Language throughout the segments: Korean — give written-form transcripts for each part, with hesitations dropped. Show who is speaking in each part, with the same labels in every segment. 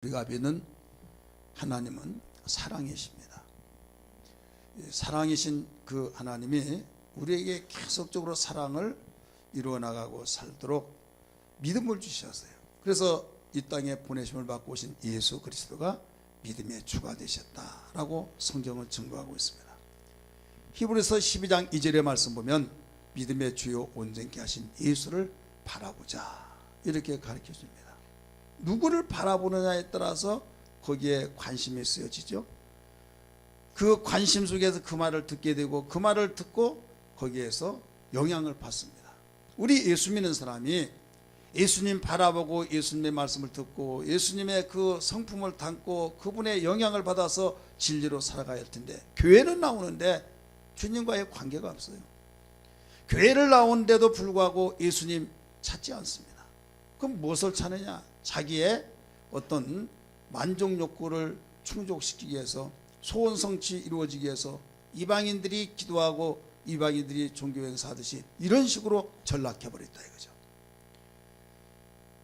Speaker 1: 우리가 믿는 하나님은 사랑이십니다. 사랑이신 그 하나님이 우리에게 계속적으로 사랑을 이루어 나가고 살도록 믿음을 주셨어요. 그래서 이 땅에 보내심을 받고 오신 예수 그리스도가 믿음의 주가 되셨다라고 성경은 증거하고 있습니다. 히브리서 12장 2절의 말씀 보면 믿음의 주요 온전케 하신 예수를 바라보자 이렇게 가르쳐 줍니다. 누구를 바라보느냐에 따라서 거기에 관심이 쓰여지죠. 그 관심 속에서 그 말을 듣게 되고 그 말을 듣고 거기에서 영향을 받습니다. 우리 예수 믿는 사람이 예수님 바라보고 예수님의 말씀을 듣고 예수님의 그 성품을 담고 그분의 영향을 받아서 진리로 살아가야 할 텐데, 교회는 나오는데 주님과의 관계가 없어요. 교회를 나오는데도 불구하고 예수님 찾지 않습니다. 그럼 무엇을 찾느냐? 자기의 어떤 만족 욕구를 충족시키기 위해서, 소원 성취 이루어지기 위해서 이방인들이 기도하고 이방인들이 종교 행사하듯이 이런 식으로 전락해버렸다 이거죠.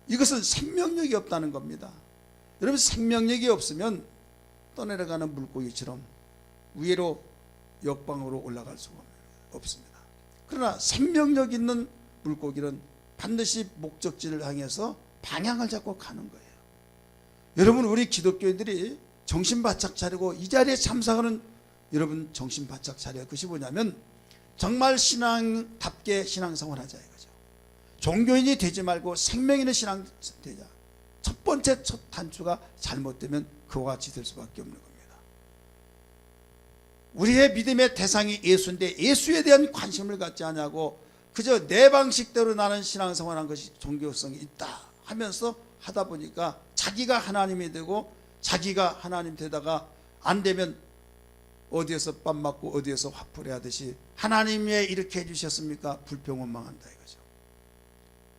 Speaker 1: 이것은 생명력이 없다는 겁니다. 여러분, 생명력이 없으면 떠내려가는 물고기처럼 위로 역방으로 올라갈 수가 없습니다. 그러나 생명력 있는 물고기는 반드시 목적지를 향해서 방향을 잡고 가는 거예요. 여러분, 우리 기독교인들이 정신 바짝 차리고 이 자리에 참석하는 여러분 정신 바짝 차려. 그것이 뭐냐면 정말 신앙답게 신앙생활 하자 이거죠. 종교인이 되지 말고 생명 있는 신앙 되자. 첫 번째 첫 단추가 잘못되면 그와 같이 될 수밖에 없는 겁니다. 우리의 믿음의 대상이 예수인데 예수에 대한 관심을 갖지 않냐고 그저 내 방식대로 나는 신앙생활한 것이 종교성이 있다 하면서 하다 보니까 자기가 하나님이 되고 자기가 하나님 되다가 안 되면 어디에서 밥 맞고 어디에서 화풀이 하듯이 하나님 왜 이렇게 해주셨습니까? 불평원망한다 이거죠.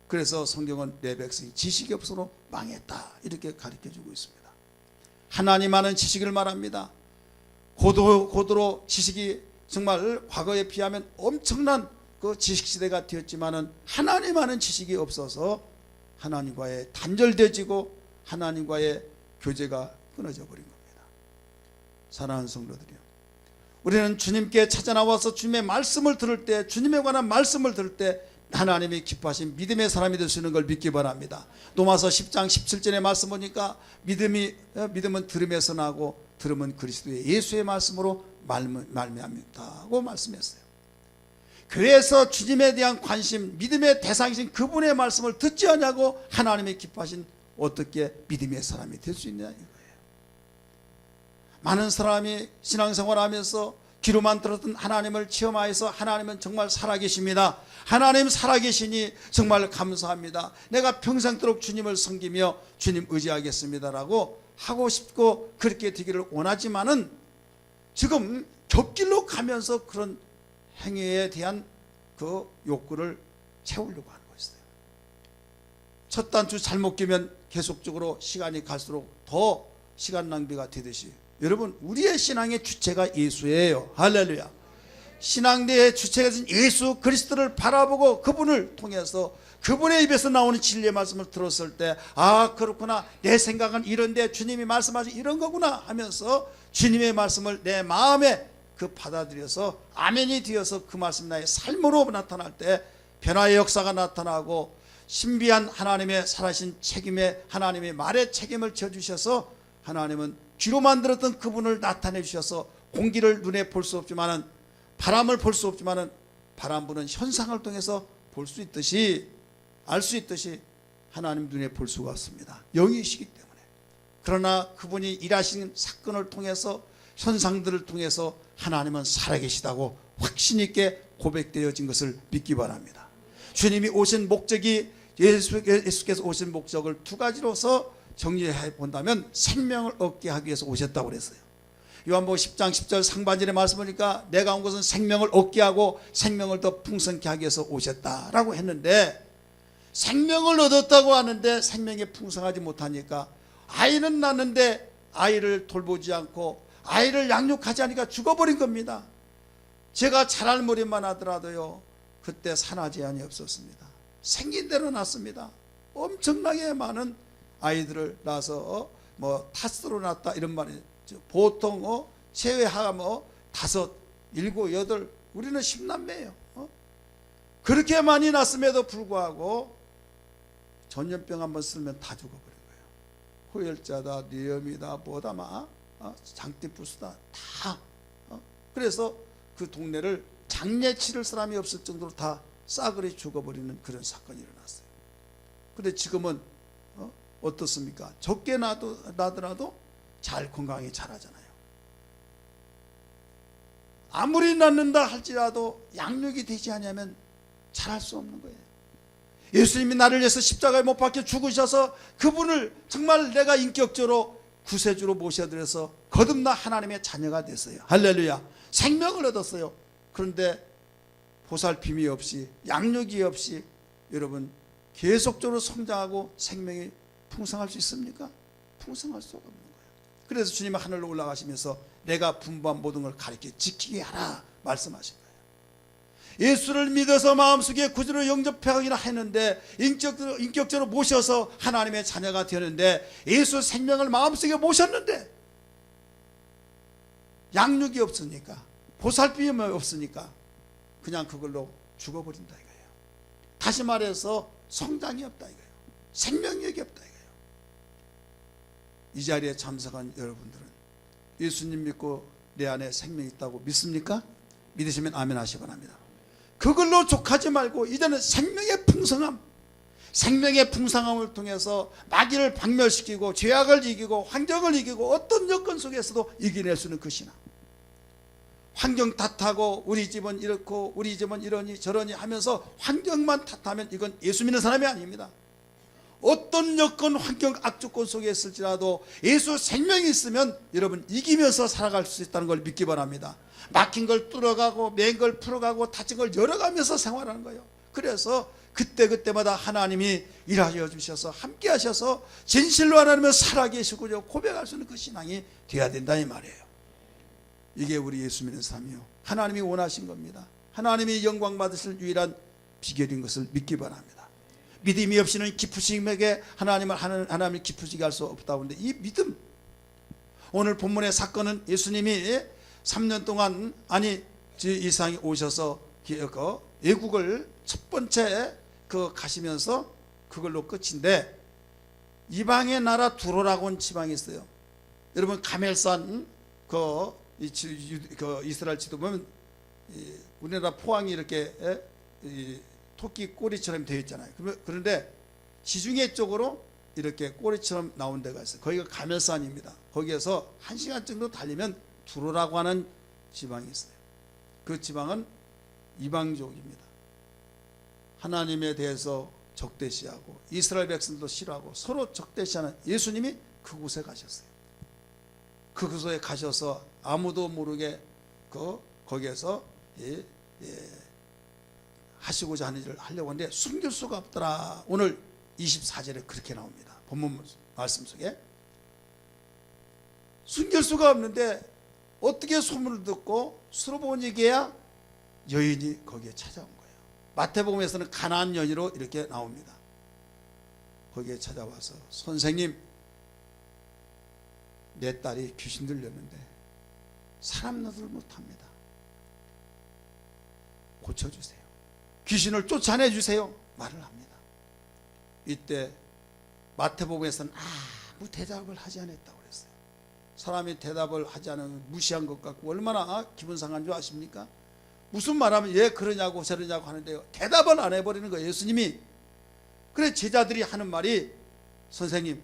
Speaker 1: 그래서 성경은 내 백성이 지식이 없어로 망했다 이렇게 가르쳐주고 있습니다. 하나님 아는 지식을 말합니다. 고도로 지식이 정말 과거에 비하면 엄청난 그 지식시대가 되었지만은 하나님 아는 지식이 없어서 하나님과의 단절되어지고 하나님과의 교제가 끊어져 버린 겁니다. 사랑하는 성도들이요, 우리는 주님께 찾아 나와서 주님의 말씀을 들을 때, 주님에 관한 말씀을 들을 때 하나님이 기뻐하신 믿음의 사람이 될 수 있는 걸 믿기 바랍니다. 로마서 10장 17절의 말씀 보니까 믿음은 들음에서 나고 들음은 그리스도의 예수의 말씀으로 말미암다고 말씀했어요. 교회에서 주님에 대한 관심, 믿음의 대상이신 그분의 말씀을 듣지 않냐고 하나님이 기뻐하신 어떻게 믿음의 사람이 될 수 있냐 이거예요. 많은 사람이 신앙생활하면서 귀로만 들었던 하나님을 체험하여서 하나님은 정말 살아계십니다. 하나님 살아계시니 정말 감사합니다. 내가 평생도록 주님을 섬기며 주님 의지하겠습니다라고 하고 싶고 그렇게 되기를 원하지만은 지금 곁길로 가면서 그런 행위에 대한 그 욕구를 채우려고 하는 것이에요. 첫 단추 잘못 끼면 계속적으로 시간이 갈수록 더 시간 낭비가 되듯이, 여러분, 우리의 신앙의 주체가 예수예요. 할렐루야. 신앙대의 주체가 된 예수 그리스도를 바라보고 그분을 통해서 그분의 입에서 나오는 진리의 말씀을 들었을 때, 아 그렇구나, 내 생각은 이런데 주님이 말씀하신 이런 거구나 하면서 주님의 말씀을 내 마음에 그 받아들여서 아멘이 되어서 그 말씀 나의 삶으로 나타날 때 변화의 역사가 나타나고 신비한 하나님의 살아신 책임에 하나님의 말의 책임을 져주셔서 하나님은 귀로만 들었던 그분을 나타내 주셔서 공기를 눈에 볼 수 없지만은, 바람을 볼 수 없지만은 바람 부는 현상을 통해서 볼 수 있듯이, 알 수 있듯이 하나님 눈에 볼 수가 없습니다. 영이시기 때문에. 그러나 그분이 일하신 사건을 통해서, 현상들을 통해서 하나님은 살아계시다고 확신 있게 고백되어진 것을 믿기 바랍니다. 주님이 오신 목적이, 예수께서 오신 목적을 두 가지로서 정리해 본다면 생명을 얻게 하기 위해서 오셨다고 그랬어요. 요한복음 10장 10절 상반절의 말씀 보니까 내가 온 것은 생명을 얻게 하고 생명을 더 풍성케 하기 위해서 오셨다라고 했는데, 생명을 얻었다고 하는데 생명이 풍성하지 못하니까 아이는 낳는데 아이를 돌보지 않고 아이를 양육하지 않으니까 죽어버린 겁니다. 제가 자랄 무렵만 하더라도요, 그때 산하 제한이 없었습니다. 생긴 대로 낳습니다. 엄청나게 많은 아이들을 낳아서 뭐 탓으로 났다 이런 말이 보통 제외하면 5, 7, 8 우리는 10남매예요. 그렇게 많이 났음에도 불구하고 전염병 한번 쓰면 다 죽어버린 거예요. 호열자다, 뇌염이다, 뭐다 막 장띠부스다 다. 그래서 그 동네를 장례 치를 사람이 없을 정도로 다 싸그리 죽어버리는 그런 사건이 일어났어요. 근데 지금은 어떻습니까? 적게 나더라도 잘 건강히 자라잖아요. 아무리 낳는다 할지라도 양육이 되지 않으면 자랄 수 없는 거예요. 예수님이 나를 위해서 십자가에 못 박혀 죽으셔서 그분을 정말 내가 인격적으로 구세주로 모셔드려서 거듭나 하나님의 자녀가 됐어요. 할렐루야. 생명을 얻었어요. 그런데 보살핌이 없이 양육이 없이 여러분 계속적으로 성장하고 생명이 풍성할 수 있습니까? 풍성할 수가 없는 거예요. 그래서 주님은 하늘로 올라가시면서 내가 분부한 모든 걸 가르쳐 지키게 하라 말씀하신 거예요. 예수를 믿어서 마음속에 구주로 영접하기나 했는데 인격적으로 모셔서 하나님의 자녀가 되었는데 예수 생명을 마음속에 모셨는데 양육이 없으니까 보살핌이 없으니까 그냥 그걸로 죽어버린다 이거예요. 다시 말해서 성장이 없다 이거예요. 생명력이 없다 이거예요. 이 자리에 참석한 여러분들은 예수님 믿고 내 안에 생명이 있다고 믿습니까? 믿으시면 아멘 하시기 바랍니다. 그걸로 족하지 말고 이제는 생명의 풍성함, 생명의 풍성함을 통해서 마귀를 박멸시키고 죄악을 이기고 환경을 이기고 어떤 여건 속에서도 이겨낼 수 있는 그 신앙. 환경 탓하고 우리 집은 이렇고 우리 집은 이러니 저러니 하면서 환경만 탓하면 이건 예수 믿는 사람이 아닙니다. 어떤 여건 환경 악조건 속에 있을지라도 예수 생명이 있으면 여러분 이기면서 살아갈 수 있다는 걸 믿기 바랍니다. 막힌 걸 뚫어가고 맨 걸 풀어가고 다친 걸 열어가면서 생활하는 거예요. 그래서 그때마다 하나님이 일하여 주셔서 함께 하셔서 진실로 하나님을 살아계시고 고백할 수 있는 그 신앙이 되어야 된다 이 말이에요. 이게 우리 예수 믿는 삶이요. 하나님이 원하신 겁니다. 하나님이 영광 받으실 유일한 비결인 것을 믿기 바랍니다. 믿음이 없이는 기쁘시게 하나님을 기쁘시게 할 수 없다고 하는데 이 믿음, 오늘 본문의 사건은 예수님이 3년 동안 이상이 오셔서 외국을 첫 번째 가시면서 그걸로 끝인데 이방의 나라 두로라고 하는 지방이 있어요. 여러분 가멜산 이스라엘 지도 보면 우리나라 포항이 이렇게 토끼 꼬리처럼 되어 있잖아요. 그런데 지중해 쪽으로 이렇게 꼬리처럼 나온 데가 있어요. 거기가 가멜산입니다. 거기에서 1시간 정도 달리면 두로라고 하는 지방이 있어요. 그 지방은 이방족입니다. 하나님에 대해서 적대시하고 이스라엘 백성도 싫어하고 서로 적대시하는 예수님이 그곳에 가셨어요. 그곳에 가셔서 아무도 모르게 거기에서 하시고자 하는 일을 하려고 하는데 숨길 수가 없더라. 오늘 24절에 그렇게 나옵니다. 본문 말씀 속에 숨길 수가 없는데 어떻게 소문을 듣고 수로보은 얘기야 여인이 거기에 찾아온 거예요. 마태복음에서는 가나안 여인으로 이렇게 나옵니다. 거기에 찾아와서 선생님, 내 딸이 귀신 들렸는데 사람 노릇을 못합니다. 고쳐주세요. 귀신을 쫓아내주세요. 말을 합니다. 이때 마태복음에서는 아무 대답을 하지 않았다고 그랬어요. 사람이 대답을 하지 않으면 무시한 것 같고 얼마나 기분 상한 줄 아십니까? 무슨 말하면 왜 그러냐고 저러냐고 하는데요. 대답을 안 해버리는 거예요. 예수님이. 그래 제자들이 하는 말이 선생님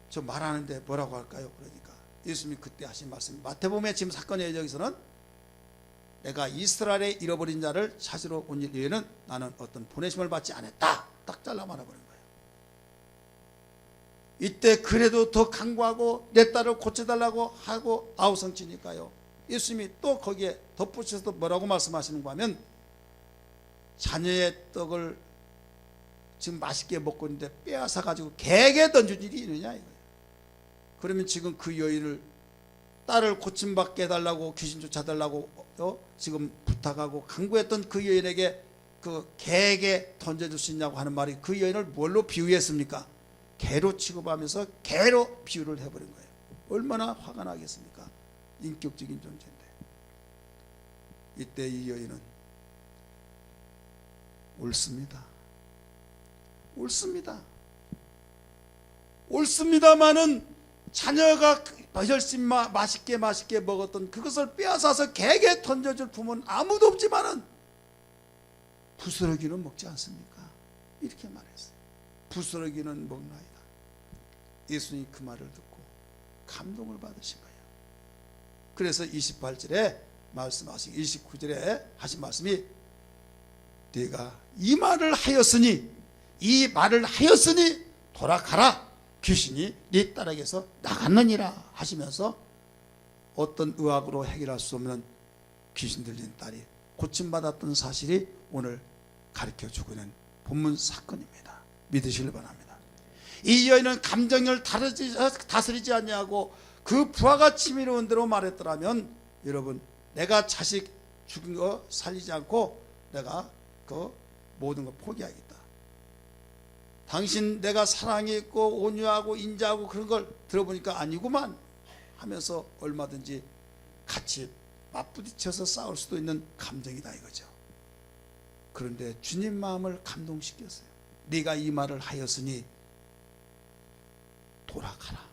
Speaker 1: 저 말하는데 뭐라고 할까요? 그러니까 예수님이 그때 하신 말씀 마태복음의 지금 사건의 여기서는 내가 이스라엘에 잃어버린 자를 찾으러 온 일 외에는 나는 어떤 보내심을 받지 않았다. 딱 잘라 말아버린 거예요. 이때 그래도 더 강구하고 내 딸을 고쳐달라고 하고 아우성치니까요. 예수님이 또 거기에 덧붙여서 뭐라고 말씀하시는가 하면 자녀의 떡을 지금 맛있게 먹고 있는데 빼앗아 가지고 개에게 던질 일이 있느냐 이거예요. 그러면 지금 그 여인을 딸을 고침받게 해달라고 귀신 쫓아달라고 지금 부탁하고 강구했던 그 여인에게 그 개에게 던져줄 수 있냐고 하는 말이 그 여인을 뭘로 비유했습니까? 개로 취급하면서 개로 비유를 해버린 거예요. 얼마나 화가 나겠습니까? 인격적인 존재인데. 이때 이 여인은 옳습니다. 옳습니다. 옳습니다마는 자녀가 열심히 맛있게 먹었던 그것을 빼앗아서 개에게 던져줄 부모는 아무도 없지만은 부스러기는 먹지 않습니까? 이렇게 말했어요. 부스러기는 먹나이다. 예수님이 그 말을 듣고 감동을 받으신 거예요. 그래서 28절에 말씀하신 29절에 하신 말씀이 네가 이 말을 하였으니 돌아가라. 귀신이 네 딸에게서 나갔느니라 하시면서 어떤 의학으로 해결할 수 없는 귀신 들린 딸이 고침받았던 사실이 오늘 가르쳐주고 있는 본문 사건입니다. 믿으시길 바랍니다. 이 여인은 감정을 다스리지 않냐고 그 부하가 치밀어온 대로 말했더라면 여러분, 내가 자식 죽인 거 살리지 않고 내가 그 모든 거 포기하겠다. 당신 내가 사랑이 있고 온유하고 인자하고 그런 걸 들어보니까 아니구만 하면서 얼마든지 같이 맞부딪혀서 싸울 수도 있는 감정이다 이거죠. 그런데 주님 마음을 감동시켰어요. 네가 이 말을 하였으니 돌아가라.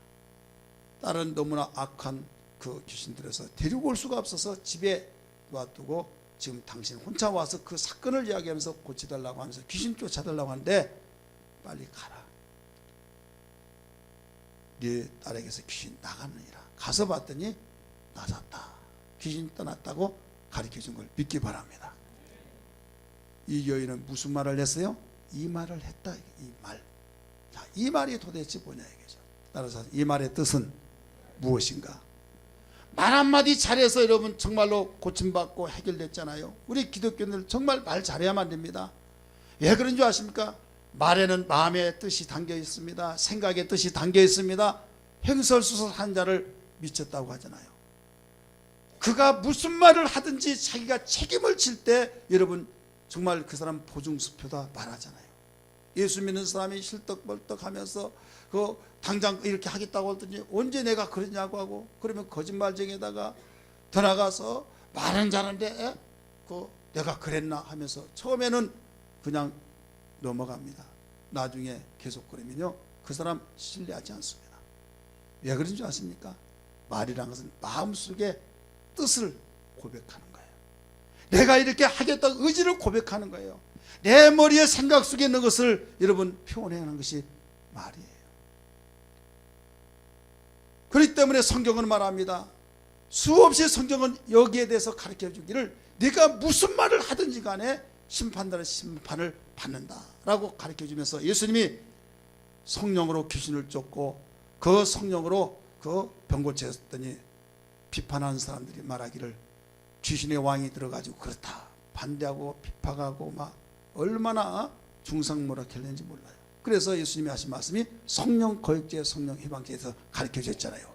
Speaker 1: 딸은 너무나 악한 그 귀신들에서 데리고 올 수가 없어서 집에 놔두고 지금 당신 혼자 와서 그 사건을 이야기하면서 고치달라고 하면서 귀신 쫓아달라고 하는데 빨리 가라. 네 딸에게서 귀신 나갔느니라. 가서 봤더니 나섰다. 귀신 떠났다고 가르쳐준 걸 믿기 바랍니다. 이 여인은 무슨 말을 했어요? 이 말을 했다. 이 말. 자, 이 말이 도대체 뭐냐 이거죠. 따라서 이 말의 뜻은 무엇인가? 말 한마디 잘해서 여러분 정말로 고침받고 해결됐잖아요. 우리 기독교인들 정말 말 잘해야만 됩니다. 왜 그런 줄 아십니까? 말에는 마음의 뜻이 담겨 있습니다. 생각의 뜻이 담겨 있습니다. 횡설수설한 자를 미쳤다고 하잖아요. 그가 무슨 말을 하든지 자기가 책임을 질 때 여러분 정말 그 사람 보증수표다 말하잖아요. 예수 믿는 사람이 실떡벌떡하면서 그 당장 이렇게 하겠다고 하더니 언제 내가 그러냐고 하고 그러면 거짓말쟁이에다가 더 나가서 말은 잘하는데 그 내가 그랬나 하면서 처음에는 그냥 넘어갑니다. 나중에 계속 그러면요 그 사람 신뢰하지 않습니다. 왜 그런 줄 아십니까? 말이란 것은 마음속에 뜻을 고백하는 거예요. 내가 이렇게 하겠다 의지를 고백하는 거예요. 내 머리에 생각 속에 있는 것을 여러분 표현하는 것이 말이에요. 그렇기 때문에 성경은 말합니다. 수없이 성경은 여기에 대해서 가르쳐 주기를 네가 무슨 말을 하든지 간에 심판날의 심판을 받는다라고 가르쳐 주면서 예수님이 성령으로 귀신을 쫓고 그 성령으로 그 병고쳤더니 비판하는 사람들이 말하기를 귀신의 왕이 들어가지고 그렇다 반대하고 비판하고 막 얼마나 중상모략했는지 몰라요. 그래서 예수님이 하신 말씀이 성령 거역제 성령 해방제에서 가르쳐 줬잖아요.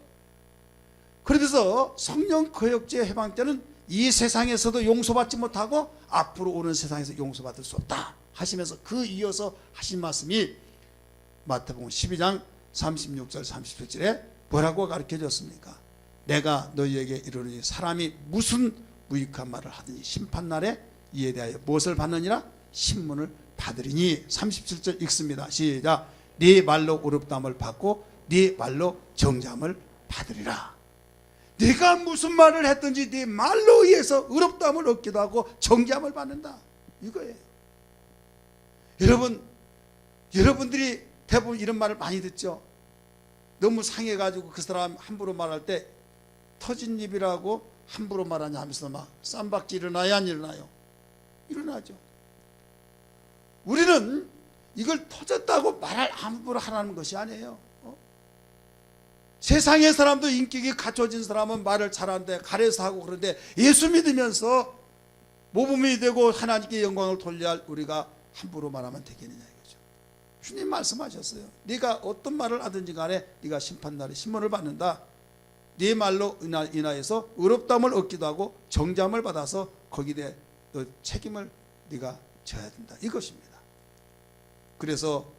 Speaker 1: 그래서 성령 거역제 해방제는 이 세상에서도 용서받지 못하고 앞으로 오는 세상에서 용서받을 수 없다 하시면서 그 이어서 하신 말씀이 마태복음 12장 36절 37절에 뭐라고 가르쳐 줬습니까? 내가 너희에게 이르노니 사람이 무슨 무익한 말을 하든지 심판날에 이에 대하여 무엇을 받느니라? 신문을 받으리니. 37절 읽습니다. 시작. 네 말로 의롭다함을 받고 네 말로 정죄함을 받으리라. 네가 무슨 말을 했든지 네 말로 의해서 의롭다함을 얻기도 하고 정죄함을 받는다 이거예요. 여러분들이 대부분 이런 말을 많이 듣죠. 너무 상해가지고 그 사람 함부로 말할 때 터진 입이라고 함부로 말하냐 하면서 막 쌈박지 일어나야 안 일어나요? 일어나죠. 우리는 이걸 터졌다고 말을 함부로 하라는 것이 아니에요. 세상의 사람도 인격이 갖춰진 사람은 말을 잘하는데 가려서 하고 그런데 예수 믿으면서 모범이 되고 하나님께 영광을 돌려야 할 우리가 함부로 말하면 되겠느냐 이거죠. 주님 말씀하셨어요. 네가 어떤 말을 하든지 간에 네가 심판날에 신문을 받는다. 네 말로 인하여서 의롭다함을 얻기도 하고 정죄함을 받아서 거기에 대해 너 책임을 네가 져야 된다 이것입니다. 그래서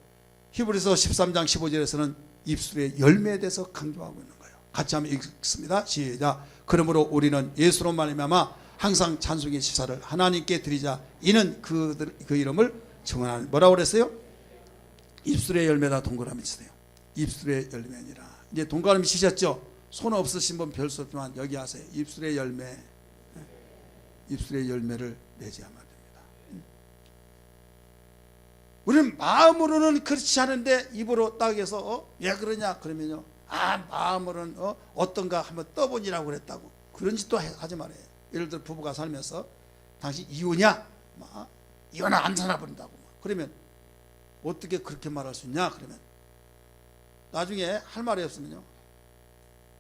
Speaker 1: 히브리서 13장 15절에서는 입술의 열매에 대해서 강조하고 있는 거예요. 같이 한번 읽습니다. 시작. 그러므로 우리는 예수로 말미암아 항상 찬송의 시사를 하나님께 드리자. 이는 그 이름을 청하는, 뭐라고 그랬어요? 입술의 열매다 동그라미 치세요. 입술의 열매니라. 이제 동그라미 치셨죠? 손 없으신 분 별 수 없지만 여기 하세요. 입술의 열매. 입술의 열매를 맺어야만 됩니다. 우리는 마음으로는 그렇지 않은데 입으로 딱 해서 왜 그러냐 그러면요, 마음으로는 어떤가 한번 떠보니라고 그랬다고. 그런 짓도 하지 말아요. 예를 들어 부부가 살면서 당신 이혼이야? 이혼 안 살아버린다고. 그러면 어떻게 그렇게 말할 수 있냐? 그러면 나중에 할 말이 없으면요,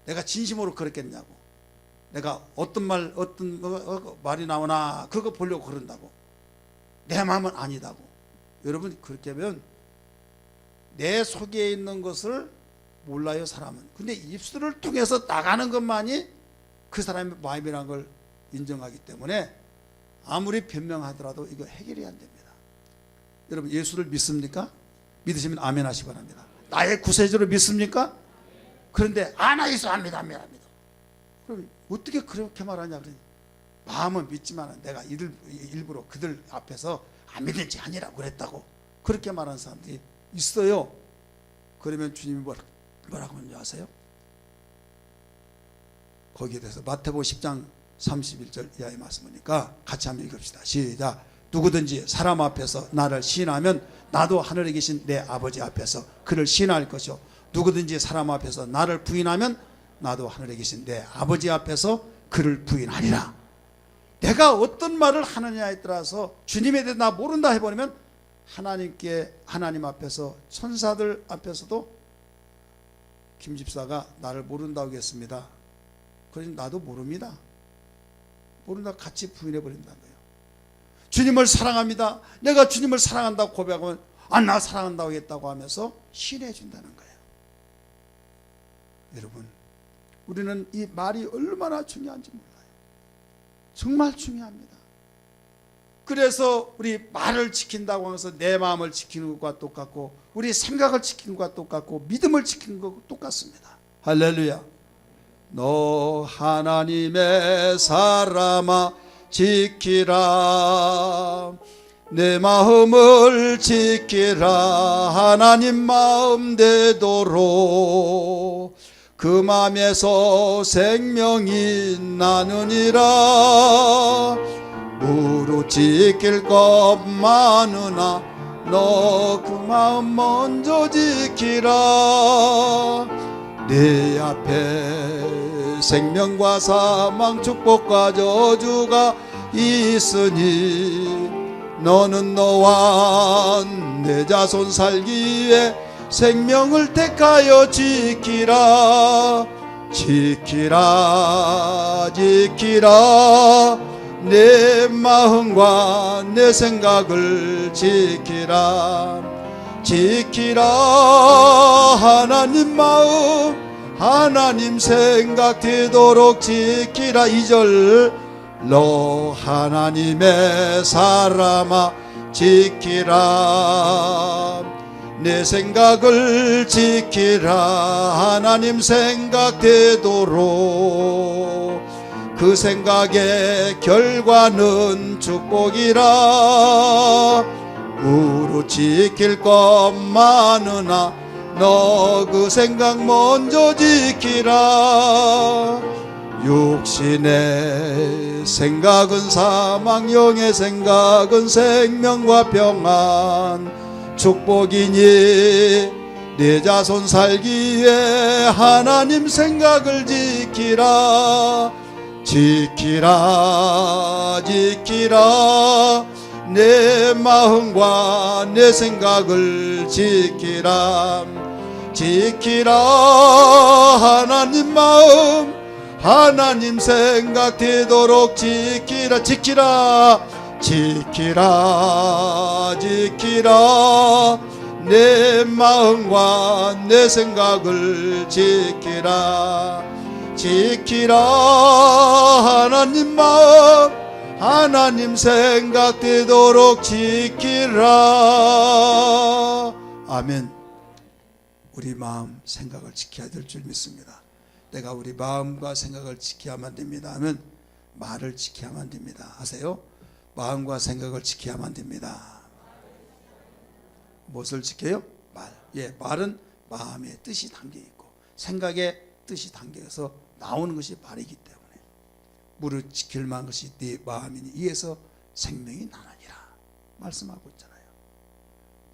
Speaker 1: 내가 진심으로 그랬겠냐고, 내가 어떤 말이 나오나 그거 보려고 그런다고, 내 마음은 아니다고. 여러분, 그렇게 하면 내 속에 있는 것을 몰라요, 사람은. 근데 입술을 통해서 나가는 것만이 그 사람의 마음이라는 걸 인정하기 때문에 아무리 변명하더라도 이거 해결이 안 됩니다. 여러분, 예수를 믿습니까? 믿으시면 아멘 하시기 바랍니다. 나의 구세주를 믿습니까? 그런데 나 예수 안 믿어. 그럼 어떻게 그렇게 말하냐 그러니, 마음은 믿지만 내가 일부러 그들 앞에서 안 믿은 지 아니라고 그랬다고, 그렇게 말하는 사람들이 있어요. 그러면 주님이 뭐라고 하는지 아세요? 거기에 대해서 마태복음 10장 31절 이하의 말씀이니까 같이 한번 읽읍시다. 시작. 누구든지 사람 앞에서 나를 시인하면 나도 하늘에 계신 내 아버지 앞에서 그를 시인할 것이요, 누구든지 사람 앞에서 나를 부인하면 나도 하늘에 계신 내 아버지 앞에서 그를 부인하리라. 내가 어떤 말을 하느냐에 따라서 주님에 대해 나 모른다 해버리면 하나님 앞에서, 천사들 앞에서도 김 집사가 나를 모른다고 하겠습니다. 그러니 나도 모릅니다. 모른다 같이 부인해버린다는 거예요. 주님을 사랑합니다. 내가 주님을 사랑한다고 고백하면 나 사랑한다고 하겠다고 하면서 신뢰해 준다는 거예요. 여러분, 우리는 이 말이 얼마나 중요한지 몰라요. 정말 중요합니다. 그래서 우리 말을 지킨다고 하면서 내 마음을 지키는 것과 똑같고, 우리 생각을 지키는 것과 똑같고, 믿음을 지키는 것과 똑같습니다. 할렐루야. 너 하나님의 사람아 지키라, 내 마음을 지키라. 하나님 마음 되도록 그 맘에서 생명이 나느니라. 무릇 지킬 것 많으나 너 그 마음 먼저 지키라. 내 앞에 생명과 사망, 축복과 저주가 있으니 너는 너와 내 자손 살기 위해 생명을 택하여 지키라. 지키라 내 마음과 내 생각을 지키라. 하나님 마음, 하나님 생각 되도록 지키라. 2절. 너 하나님의 사람아 지키라, 내 생각을 지키라. 하나님 생각 되도록 그 생각의 결과는 축복이라. 무릇 지킬 것 많으나 너 그 생각 먼저 지키라. 육신의 생각은 사망, 영의 생각은 생명과 평안, 축복이니 내 자손 살기 위해 하나님 생각을 지키라. 지키라 내 마음과 내 생각을 지키라. 하나님 마음, 하나님 생각 되도록 지키라. 내 마음과 내 생각을 지키라. 하나님 마음, 하나님 생각 되도록 지키라. 아멘. 우리 마음 생각을 지켜야 될 줄 믿습니다. 내가 우리 마음과 생각을 지켜야만 됩니다 하면 말을 지켜야만 됩니다. 아세요? 마음과 생각을 지켜야만 됩니다. 무엇을 지켜요? 말. 예, 말은 마음의 뜻이 담겨 있고 생각의 뜻이 담겨서 나오는 것이 말이기 때문에 무릇 지킬 만한 것이 네 마음이니 이에서 생명이 나느니라 말씀하고 있잖아요.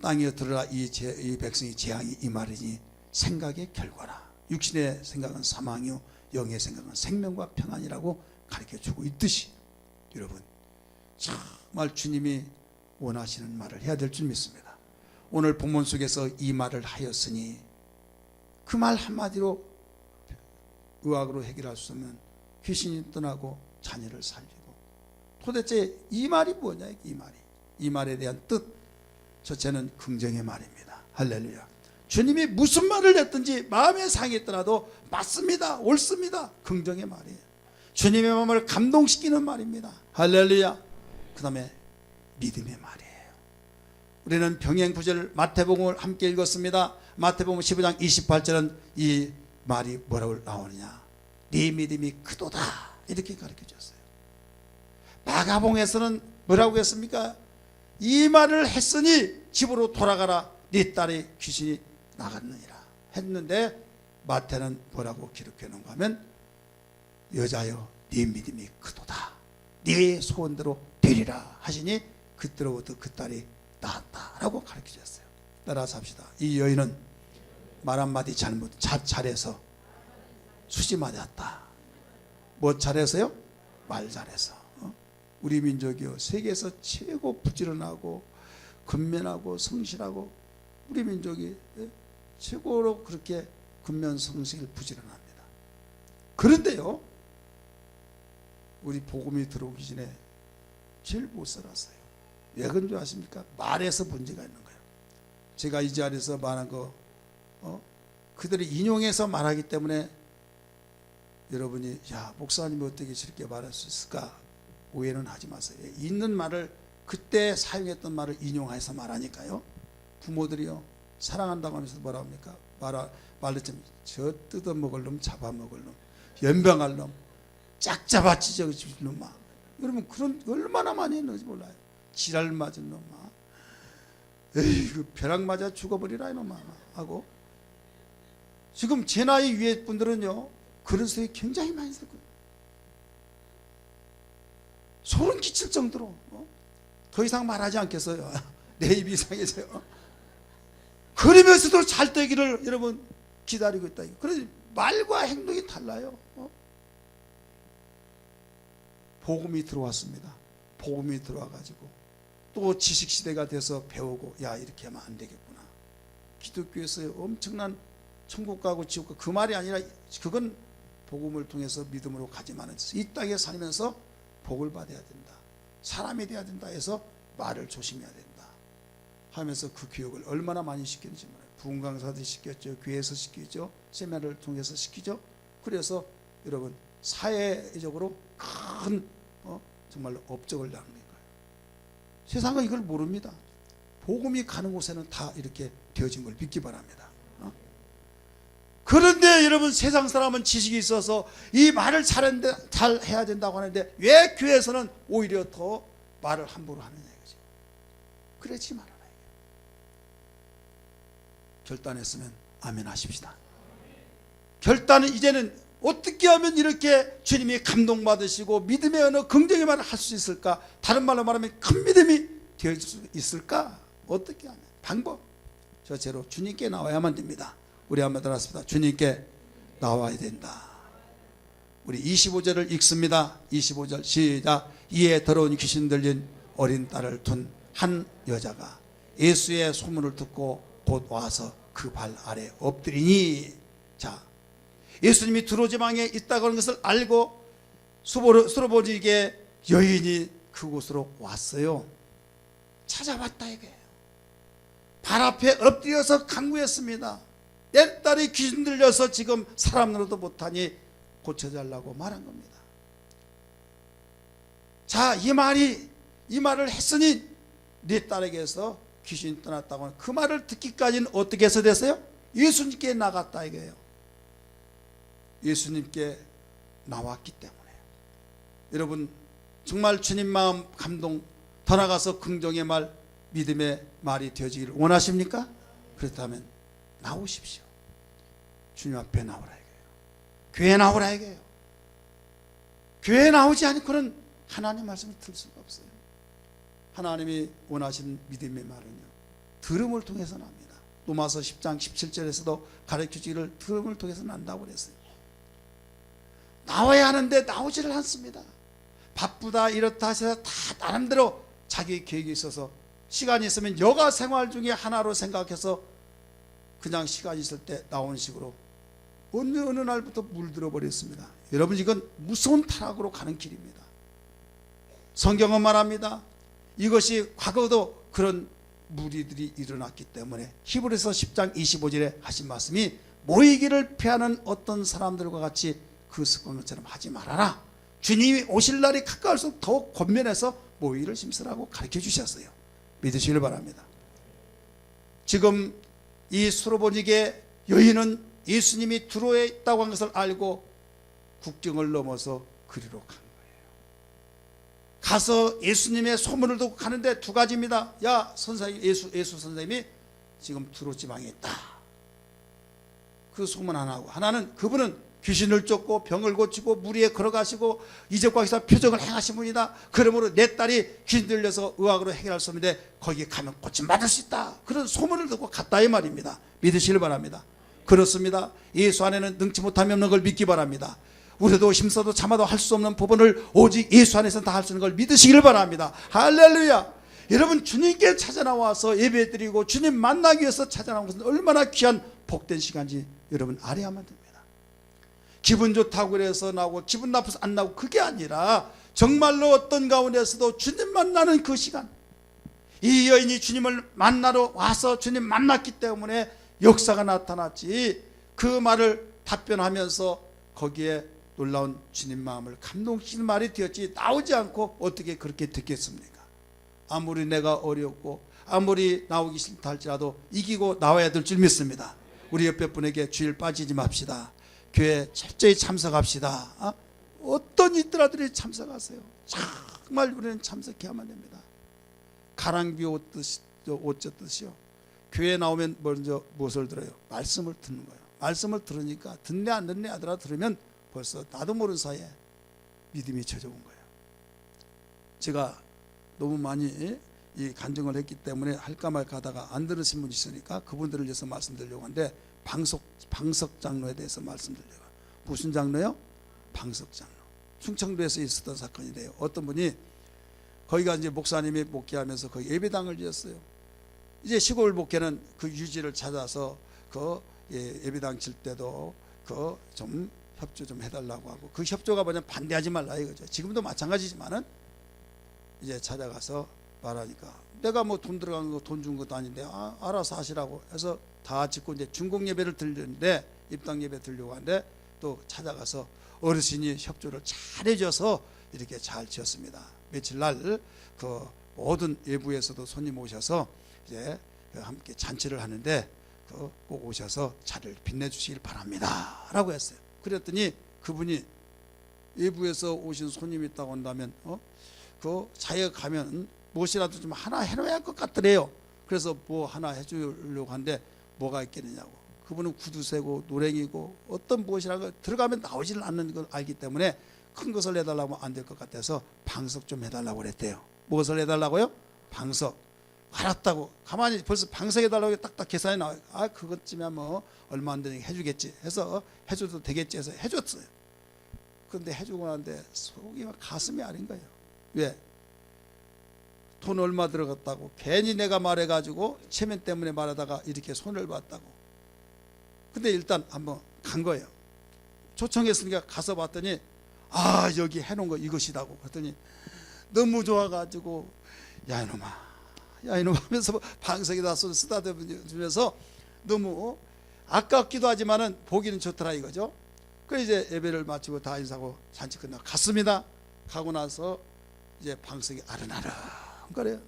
Speaker 1: 땅에 들어라 이 백성이 재앙이 이 말이니 생각의 결과라. 육신의 생각은 사망이요 영의 생각은 생명과 평안이라고 가르쳐주고 있듯이 여러분 정말 주님이 원하시는 말을 해야 될 줄 믿습니다. 오늘 본문 속에서 이 말을 하였으니 그 말 한마디로 의학으로 해결할 수 없는 귀신이 떠나고 자녀를 살리고 도대체 이 말이 뭐냐 이 말에 대한 뜻 첫째는 긍정의 말입니다. 할렐루야. 주님이 무슨 말을 했든지 마음에 상했더라도 맞습니다 옳습니다 긍정의 말이에요. 주님의 마음을 감동시키는 말입니다. 할렐루야. 그 다음에 믿음의 말이에요. 우리는 병행구절 마태복음을 함께 읽었습니다. 마태복음 15장 28절은 이 말이 뭐라고 나오느냐 네 믿음이 크도다 이렇게 가르쳐 줬어요. 마가복음에서는 뭐라고 했습니까? 이 말을 했으니 집으로 돌아가라 네 딸의 귀신이 나갔느니라 했는데 마태는 뭐라고 기록해 놓은가 하면 여자여 네 믿음이 크도다 네 소원대로 되리라 하시니 그때로부터 그 딸이 나았다라고 가르쳐 줬어요. 따라서 합시다. 이 여인은 말 한마디 잘해서 수지 맞았다. 뭐 잘해서요? 말 잘해서. 우리 민족이요 세계에서 최고 부지런하고 근면하고 성실하고 우리 민족이 최고로 그렇게 근면 성실 부지런합니다. 그런데요 우리 복음이 들어오기 전에 제일 못 살았어요. 왜 그런 줄 아십니까? 말에서 문제가 있는 거예요. 제가 이 자리에서 말한 거 그들이 인용해서 말하기 때문에 여러분이 야 목사님이 어떻게 저렇게 말할 수 있을까 오해는 하지 마세요. 있는 말을 그때 사용했던 말을 인용해서 말하니까요. 부모들이요 사랑한다고 하면서 뭐라 합니까? 말했지만 저 뜯어먹을 놈 잡아먹을 놈 연병할 놈 짝잡아 찢어질 놈아. 여러분 그런 얼마나 많이 했는지 몰라요. 지랄 맞은 놈아. 에이 그 벼락 맞아 죽어버리라 이놈아 하고 지금 제 나이 위에 분들은요 그런 소리 굉장히 많이 듣고 소름 끼칠 정도로 더 이상 말하지 않겠어요. 내 입이 이상해져요. 그러면서도 잘 되기를 여러분 기다리고 있다. 그래서 말과 행동이 달라요. 복음이 들어왔습니다. 복음이 들어와가지고 또 지식시대가 돼서 배우고 야 이렇게 하면 안 되겠구나. 기독교에서 엄청난 천국 가고 지옥 가고 그 말이 아니라 그건 복음을 통해서 믿음으로 가지만 이 땅에 살면서 복을 받아야 된다. 사람이 돼야 된다 해서 말을 조심해야 된다 하면서 그 교육을 얼마나 많이 시키는지 몰라요. 부흥 강사들이 시켰죠. 교회에서 시키죠. 세미나를 통해서 시키죠. 그래서 여러분 사회적으로 큰 정말로 업적을 낳는 거예요. 세상은 이걸 모릅니다. 복음이 가는 곳에는 다 이렇게 되어진 걸 믿기 바랍니다. 그런데 여러분 세상 사람은 지식이 있어서 이 말을 잘 해야 된다고 하는데 왜 교회에서는 오히려 더 말을 함부로 하느냐 이거지. 그러지 말아라. 결단했으면 아멘 하십시다. 결단은 이제는 어떻게 하면 이렇게 주님이 감동받으시고 믿음의 언어 긍정의 말을 할 수 있을까? 다른 말로 말하면 큰 믿음이 되어질 수 있을까? 어떻게 하면 방법 저체로 주님께 나와야만 됩니다. 우리 한번 따라합시다. 주님께 나와야 된다. 우리 25절을 읽습니다. 25절 시작. 이에 더러운 귀신 들린 어린 딸을 둔 한 여자가 예수의 소문을 듣고 곧 와서 그 발 아래 엎드리니. 자, 예수님이 두로지방에 있다고 하는 것을 알고 수로보니게 여인이 그곳으로 왔어요. 찾아왔다 이거예요. 발 앞에 엎드려서 간구했습니다. 내 딸이 귀신 들려서 지금 사람 노릇도 못하니 고쳐달라고 말한 겁니다. 자, 이 말을 했으니 네 딸에게서 귀신이 떠났다고 하는 그 말을 듣기까지는 어떻게 해서 됐어요? 예수님께 나갔다 이거예요. 예수님께 나왔기 때문에. 여러분 정말 주님 마음 감동, 더 나가서 긍정의 말, 믿음의 말이 되어지기를 원하십니까? 그렇다면 나오십시오. 주님 앞에 나오라 이거예요. 교회 나오라 이거예요. 교회 나오지 않고는 하나님 말씀을 들을 수가 없어요. 하나님이 원하시는 믿음의 말은요, 들음을 통해서 납니다. 로마서 10장 17절에서도 가르쳐주기를 들음을 통해서 난다고 그랬어요. 나와야 하는데 나오지를 않습니다. 바쁘다 이렇다 해서 다 나름대로 자기 계획이 있어서 시간이 있으면 여가 생활 중에 하나로 생각해서 그냥 시간이 있을 때 나오는 식으로 어느 날부터 물들어 버렸습니다. 여러분 이건 무서운 타락으로 가는 길입니다. 성경은 말합니다. 이것이 과거도 그런 무리들이 일어났기 때문에 히브리서 10장 25절에 하신 말씀이 모이기를 피하는 어떤 사람들과 같이 그 습관처럼 하지 말아라. 주님이 오실 날이 가까울수록 더욱 권면해서 모이기를 심쓰라고 가르쳐 주셨어요. 믿으시길 바랍니다. 지금 이 수로보니게 여인은 예수님이 두로에 있다고 한 것을 알고 국경을 넘어서 그리로 간 거예요. 가서 예수님의 소문을 듣고 가는데 두 가지입니다. 야 선생님, 예수 선생님이 지금 두로 지방에 있다. 그 소문 하나하고, 하나는 그분은 귀신을 쫓고 병을 고치고 무리에 걸어가시고 이적과 기사 표적을 행하신 분이다. 그러므로 내 딸이 귀신 들려서 의학으로 해결할 수 없는데 거기 가면 고침받을 수 있다. 그런 소문을 듣고 갔다 이 말입니다. 믿으시길 바랍니다. 그렇습니다. 예수 안에는 능치 못함이 없는 걸 믿기 바랍니다. 우리도 힘써도 참아도 할 수 없는 부분을 오직 예수 안에서 다 할 수 있는 걸 믿으시길 바랍니다. 할렐루야. 여러분 주님께 찾아 나와서 예배드리고 주님 만나기 위해서 찾아 나온 것은 얼마나 귀한 복된 시간인지 여러분 알아야만 됩니다. 기분 좋다고 그래서 나오고 기분 나빠서 안 나오고 그게 아니라 정말로 어떤 가운데서도 주님 만나는 그 시간, 이 여인이 주님을 만나러 와서 주님 만났기 때문에 역사가 나타났지, 그 말을 답변하면서 거기에 놀라운 주님 마음을 감동시키는 말이 되었지 나오지 않고 어떻게 그렇게 듣겠습니까? 아무리 내가 어렵고 아무리 나오기 싫다 할지라도 이기고 나와야 될 줄 믿습니다. 우리 옆에 분에게 주일 빠지지 맙시다. 교회 철저히 참석합시다. 어떤 이들아들이 참석하세요. 정말 우리는 참석해야만 됩니다. 가랑비 옷 젖듯이요. 교회 나오면 먼저 무엇을 들어요? 말씀을 듣는 거예요. 말씀을 들으니까 듣네 안 듣네 하더라도 들으면 벌써 나도 모르는 사이에 믿음이 젖어온 거예요. 제가 너무 많이 이 간증을 했기 때문에 할까 말까 하다가 안 들으신 분이 있으니까 그분들을 위해서 말씀드리려고 하는데, 방석 장로에 대해서 말씀드려요. 무슨 장로요? 방석 장로. 충청도에서 있었던 사건이래요. 어떤 분이 거기가 이제 목사님이 목회하면서 거기 예배당을 지었어요. 이제 시골 목회는 그 유지를 찾아서 그 예배당 칠 때도 그 좀 협조 좀 해달라고 하고, 그 협조가 뭐냐 반대하지 말라 이거죠. 지금도 마찬가지지만은 이제 찾아가서 말하니까 내가 뭐 돈 들어간 거 돈 준 것도 아닌데 알아서 하시라고 해서 다 짓고 이제 중공 예배를 드리는데, 입당 예배 드리려고 하는데 또 찾아가서 어르신이 협조를 잘 해줘서 이렇게 잘 지었습니다. 며칠 날 그 모든 외부에서도 손님 오셔서 이제 함께 잔치를 하는데 꼭 오셔서 차를 빛내주시길 바랍니다 라고 했어요. 그랬더니 그분이 외부에서 오신 손님이 있다고 한다면 그 자기가 가면 무엇이라도 좀 하나 해놔야 할 것 같더래요. 그래서 뭐 하나 해주려고 하는데 뭐가 있겠느냐고. 그분은 구두쇠고 노랭이고 어떤 무엇이라고 들어가면 나오지를 않는 걸 알기 때문에 큰 것을 해달라고 하면 안 될 것 같아서 방석 좀 해달라고 그랬대요. 무엇을 해달라고요? 방석. 알았다고. 가만히 벌써 방석 해달라고 딱딱 계산이 나와요. 그것쯤이야 뭐 얼마 안 되니까 해주겠지 해서 해줘도 되겠지 해서 해줬어요. 그런데 해주고 나는데 속이 막 가슴이 아린 거예요. 왜? 돈 얼마 들어갔다고 괜히 내가 말해가지고 체면 때문에 말하다가 이렇게 손을 봤다고. 근데 일단 한번 간 거예요. 초청했으니까 가서 봤더니 여기 해놓은 거 이것이다고. 그랬더니 너무 좋아가지고 야 이놈아 하면서 방석에다 손을 쓰다듬으면서 너무 아깝기도 하지만은 보기는 좋더라 이거죠. 그 이제 예배를 마치고 다 인사하고 잔치 끝나고 갔습니다. 가고 나서 이제 방석이 아른아른 거래요.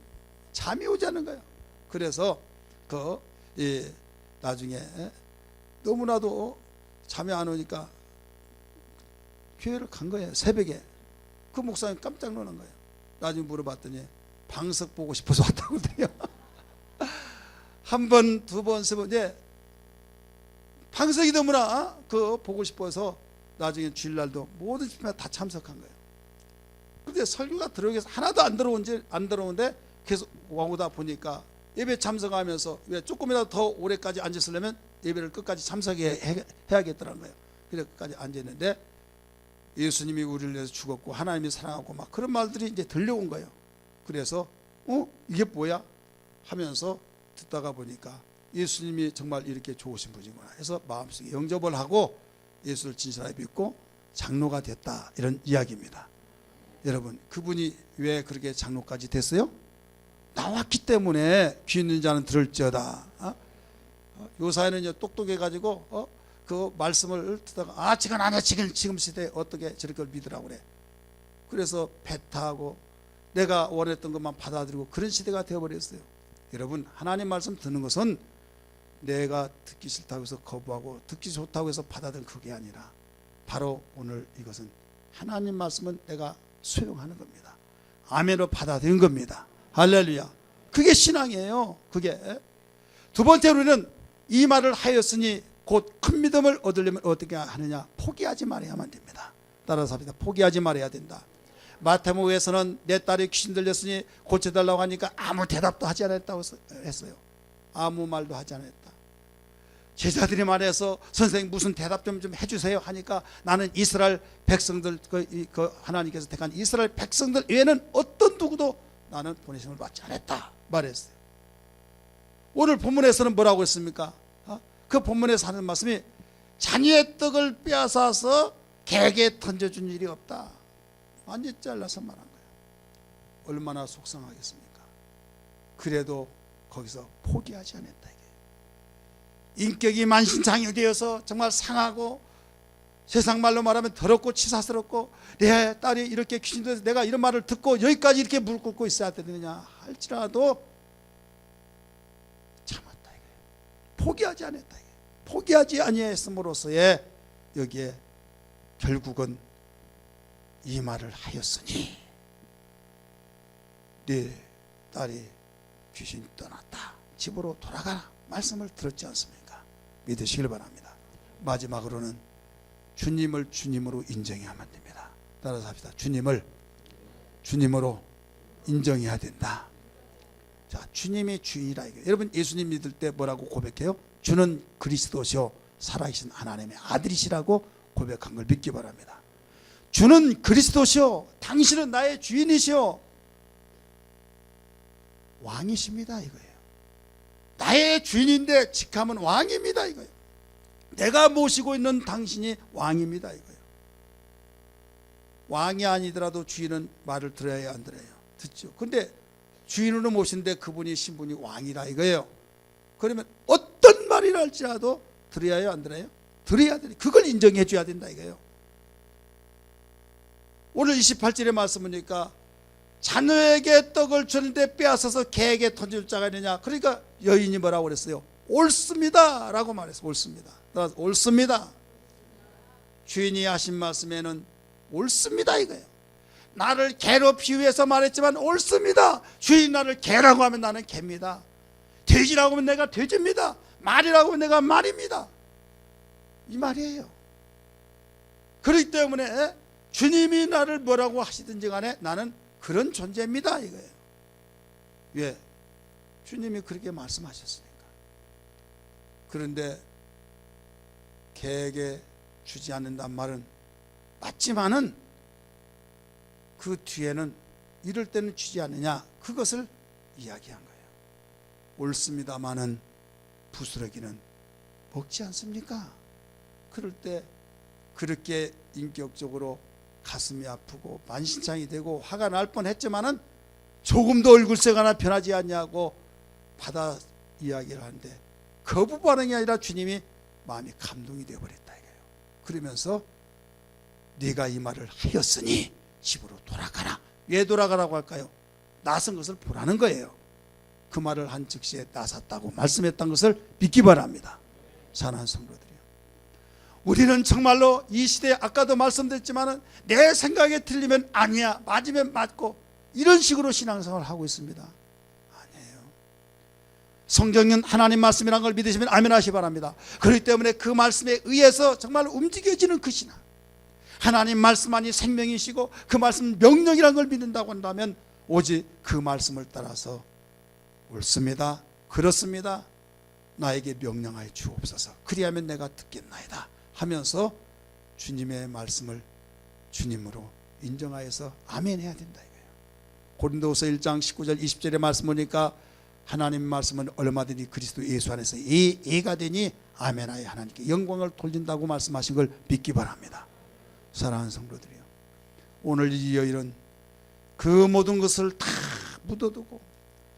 Speaker 1: 잠이 오지 않는 거예요. 그래서 나중에 너무나도 잠이 안 오니까 교회를 간 거예요. 새벽에. 그 목사님 깜짝 놀란 거예요. 나중에 물어봤더니 방석 보고 싶어서 왔다고 그래요. 한 번, 두 번, 세 번, 이제 방석이 너무나 보고 싶어서 나중에 주일날도 모든 집회에 다 참석한 거예요. 근데 설교가 들어오기 위해서 하나도 안 들어오는데 계속 와오다 보니까 예배 참석하면서 왜 조금이라도 더 오래까지 앉았으려면 예배를 끝까지 참석해야겠더라는 거예요. 그래서 끝까지 앉았는데 예수님이 우리를 위해서 죽었고 하나님이 사랑하고 막 그런 말들이 이제 들려온 거예요. 그래서 이게 뭐야 하면서 듣다가 보니까 예수님이 정말 이렇게 좋으신 분이구나 해서 마음속에 영접을 하고 예수를 진실하게 믿고 장로가 됐다, 이런 이야기입니다. 여러분, 그분이 왜 그렇게 장로까지 됐어요? 나왔기 때문에 귀 있는 자는 들을지어다. 요 사회는 이제 똑똑해가지고 그 말씀을 듣다가 지금 아니야, 지금 시대에 어떻게 저렇게 믿으라고 그래. 그래서 배타하고 내가 원했던 것만 받아들이고 그런 시대가 되어버렸어요. 여러분, 하나님 말씀 듣는 것은 내가 듣기 싫다고 해서 거부하고 듣기 좋다고 해서 받아들이는 그게 아니라 바로 오늘 이것은 하나님 말씀은 내가 수용하는 겁니다. 아멘으로 받아들이는 겁니다. 할렐루야. 그게 신앙이에요. 그게. 두 번째로는 이 말을 하였으니 곧 큰 믿음을 얻으려면 어떻게 하느냐? 포기하지 말아야만 됩니다. 따라서 합니다. 포기하지 말아야 된다. 마태복음에서는 내 딸이 귀신 들렸으니 고쳐달라고 하니까 아무 대답도 하지 않았다고 했어요. 아무 말도 하지 않았다. 제자들이 말해서 선생님 무슨 대답 좀 해주세요 하니까 나는 이스라엘 백성들, 하나님께서 택한 이스라엘 백성들 외에는 어떤 누구도 나는 보내심을 받지 않았다 말했어요. 오늘 본문에서는 뭐라고 했습니까? 그 본문에서 하는 말씀이 자녀의 떡을 빼앗아서 개에게 던져준 일이 없다. 완전히 잘라서 말한 거예요. 얼마나 속상하겠습니까? 그래도 거기서 포기하지 않았다. 인격이 만신창이 되어서 정말 상하고 세상 말로 말하면 더럽고 치사스럽고 내 딸이 이렇게 귀신들에서 내가 이런 말을 듣고 여기까지 이렇게 무릎 꿇고 있어야 되느냐 할지라도 참았다 이거예요. 포기하지 않았다 이거예요. 포기하지 아니했음으로써의 여기에 결국은 이 말을 하였으니 네 딸이 귀신이 떠났다, 집으로 돌아가라 말씀을 들었지 않습니까? 믿으시길 바랍니다. 마지막으로는 주님을 주님으로 인정해야만 됩니다. 따라서 합시다. 주님을 주님으로 인정해야 된다. 자, 주님이 주인이라 이거예요. 여러분, 예수님 믿을 때 뭐라고 고백해요? 주는 그리스도시요 살아계신 하나님의 아들이시라고 고백한 걸 믿기 바랍니다. 주는 그리스도시요 당신은 나의 주인이시요 왕이십니다 이거예요. 나의 주인인데 직함은 왕입니다 이거예요. 내가 모시고 있는 당신이 왕입니다 이거예요. 왕이 아니더라도 주인은 말을 들어야 해요, 안 들어요? 듣죠. 근데 주인으로 모신데 그분이 신분이 왕이라 이거예요. 그러면 어떤 말이라 할지라도 들어야 해요, 안 들어요? 들어야 돼. 그걸 인정해 줘야 된다 이거예요. 오늘 28절의 말씀 보니까 자녀에게 떡을 주는데 빼앗아서 개에게 던질 자가 있느냐. 그러니까 여인이 뭐라고 그랬어요? 옳습니다 라고 말했어요. 옳습니다. 옳습니다. 주인이 하신 말씀에는 옳습니다 이거예요. 나를 개로 비유해서 말했지만 옳습니다. 주인 나를 개라고 하면 나는 개입니다. 돼지라고 하면 내가 돼지입니다. 말이라고 하면 내가 말입니다. 이 말이에요. 그렇기 때문에 주님이 나를 뭐라고 하시든지 간에 나는 그런 존재입니다 이거예요. 왜? 주님이 그렇게 말씀하셨으니까. 그런데 개에게 주지 않는단 말은 맞지만은 그 뒤에는 이럴 때는 주지 않느냐 그것을 이야기한 거예요. 옳습니다마는 부스러기는 먹지 않습니까? 그럴 때 그렇게 인격적으로 가슴이 아프고 만신창이 되고 화가 날 뻔했지만은 조금도 얼굴색 하나 변하지 않냐고 받아 이야기를 하는데 거부 반응이 아니라 주님이 마음이 감동이 되어버렸다 이거예요. 그러면서 네가 이 말을 하였으니 집으로 돌아가라. 왜 돌아가라고 할까요? 나선 것을 보라는 거예요. 그 말을 한 즉시에 나섰다고 말씀했던 것을 믿기 바랍니다. 사랑하는 성도들이요, 우리는 정말로 이 시대에 아까도 말씀드렸지만 내 생각에 틀리면 아니야, 맞으면 맞고, 이런 식으로 신앙생활을 하고 있습니다. 아니에요. 성경은 하나님 말씀이라는 걸 믿으시면 아멘 하시기 바랍니다. 그렇기 때문에 그 말씀에 의해서 정말 움직여지는 그 신앙, 하나님 말씀만이 생명이시고 그 말씀 명령이라는 걸 믿는다고 한다면 오직 그 말씀을 따라서 옳습니다, 그렇습니다, 나에게 명령하여 주옵소서, 그리하면 내가 듣겠나이다 하면서 주님의 말씀을 주님으로 인정하여서 아멘 해야 된다 이거예요. 고린도후서 1장 19절 20절의 말씀 보니까 하나님 말씀은 얼마든지 그리스도 예수 안에서 예가 되니 아멘하여 하나님께 영광을 돌린다고 말씀하신 걸 믿기 바랍니다. 사랑하는 성도들이요, 오늘 이 여일은 그 모든 것을 다 묻어두고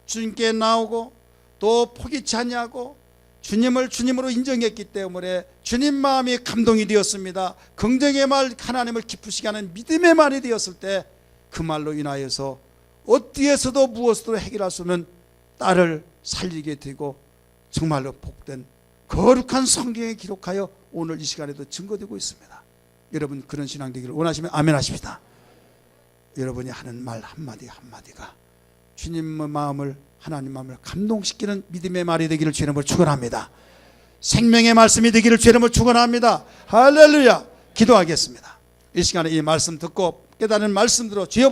Speaker 1: 주님께 나오고 또 포기치 아니하고 주님을 주님으로 인정했기 때문에 주님 마음이 감동이 되었습니다. 긍정의 말, 하나님을 기쁘시게 하는 믿음의 말이 되었을 때 그 말로 인하여서 어디에서도 무엇으로 해결할 수 없는 딸을 살리게 되고 정말로 복된 거룩한 성경에 기록하여 오늘 이 시간에도 증거되고 있습니다. 여러분 그런 신앙 되기를 원하시면 아멘 하십시다. 여러분이 하는 말 한마디 한마디가 주님의 마음을, 하나님 마음을 감동시키는 믿음의 말이 되기를 주의 이름으로 축원합니다. 생명의 말씀이 되기를 주의 이름으로 축원합니다. 할렐루야. 기도하겠습니다. 이 시간에 이 말씀 듣고 깨달은 말씀대로 주여